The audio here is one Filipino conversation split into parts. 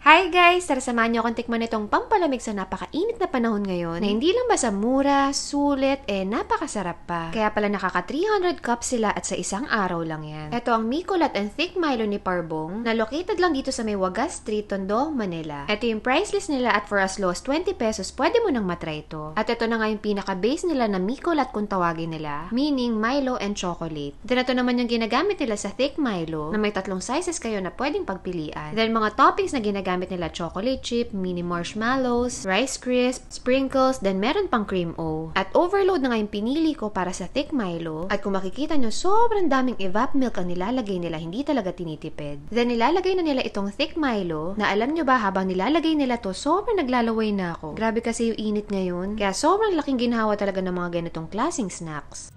Hi guys! Tara samahan niyo akong tikman itong pampalamig sa napakainit na panahon ngayon na hindi lang basta mura, sulit, napakasarap pa. Kaya pala nakaka 300 cups sila at sa isang araw lang yan. Ito ang Micolat and Thick Milo ni Parbong na located lang dito sa may Wagas Street, Tondo, Manila. Ito yung price list nila at for as low as 20 pesos pwede mo nang matry ito. At ito na nga yung pinaka-base nila na Micolat kung tawagin nila, meaning Milo and chocolate. Then ito naman yung ginagamit nila sa Thick Milo na may 3 sizes kayo na pwedeng pagpilian. Then mga toppings na ginagamit nila chocolate chip, mini marshmallows, rice crisp, sprinkles, then meron pang cream o. At overload na nga yung pinili ko para sa Thick Milo. At kung makikita nyo, sobrang daming evap milk ang nilalagay nila, hindi talaga tinitipid. Then nilalagay na nila itong Thick Milo na alam nyo ba habang nilalagay nila to, sobrang naglalaway na ako. Grabe kasi yung init ngayon. Kaya sobrang laking ginhawa talaga ng mga ganitong klaseng snacks.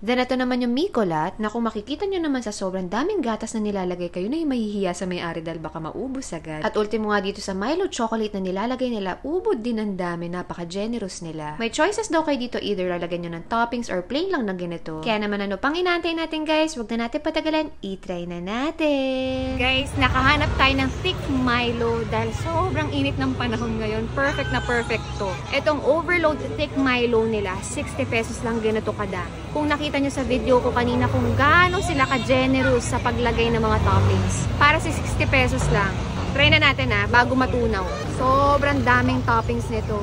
Then ito naman yung Micolat na kung makikita nyo naman sa sobrang daming gatas na nilalagay kayo na yung mahihiya sa may-ari dahil baka maubos agad. At ultimo nga dito sa Milo chocolate na nilalagay nila, ubod din ang dami, napaka-generous nila. May choices daw kayo dito, either lalagyan nyo ng toppings or plain lang ng ganito. Kaya naman ano pang inaantay natin guys, wag na natin patagalan, i-try na natin! Guys, nakahanap tayo ng Thick Milo dahil sobrang init ng panahon ngayon. Perfect na perfect to. Itong overload Thick Milo nila, 60 pesos lang ganito kadami. Kung nakita nyo sa video ko kanina kung gaano sila ka-generous sa paglagay ng mga toppings. Para sa 60 pesos lang. Try na natin bago matunaw. Sobrang daming toppings nito.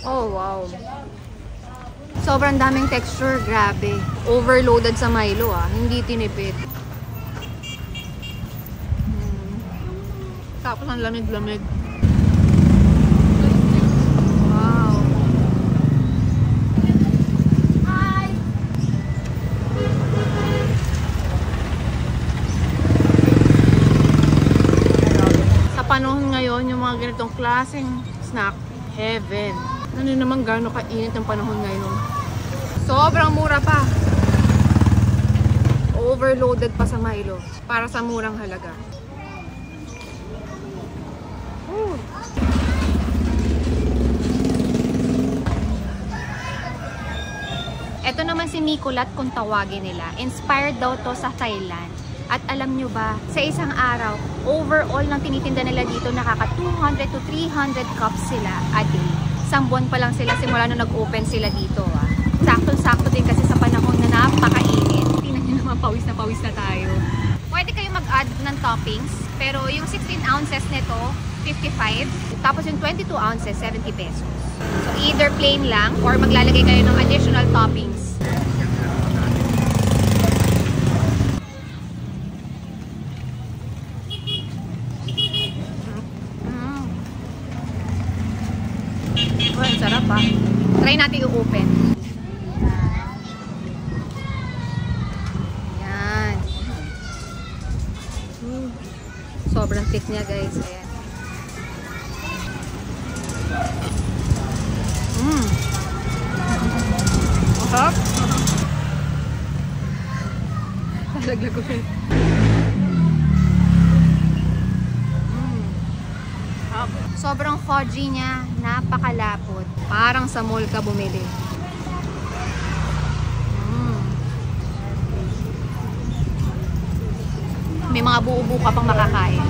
Oh, wow. Sobrang daming texture, grabe. Overloaded sa Milo hindi tinipid. Tapos ang lamig-lamig. Wow. Hi! Sa panahon ngayon, yung mga ganitong klaseng snack, heaven. Ano naman gano'n kainit ang panahon ngayon. Sobrang mura pa. Overloaded pa sa Milo. Para sa murang halaga. Ito naman si Micolat kung tawagin nila. Inspired daw to sa Thailand. At alam nyo ba, sa isang araw, overall ng tinitinda nila dito, nakaka 200 to 300 cups sila a day. Isang buwan pa lang sila simula nung nag-open sila dito. Sakto-sakto din kasi sa panahon na napakainit. Tingnan nyo naman, pawis na tayo. Pwede kayo mag-add ng toppings, pero yung 16 ounces nito, 55. Tapos yung 22 ounces, 70 pesos. So either plain lang or maglalagay kayo ng additional toppings. Oh, sarap Try natin i-open. Yan. Sobrang thick niya guys. Ayan. Masarap. Lalaglag ko siya. Sobrang fudgy niya. Napakalapot. Parang sa mall ka bumili. May mga buo-buo ka pang makakain.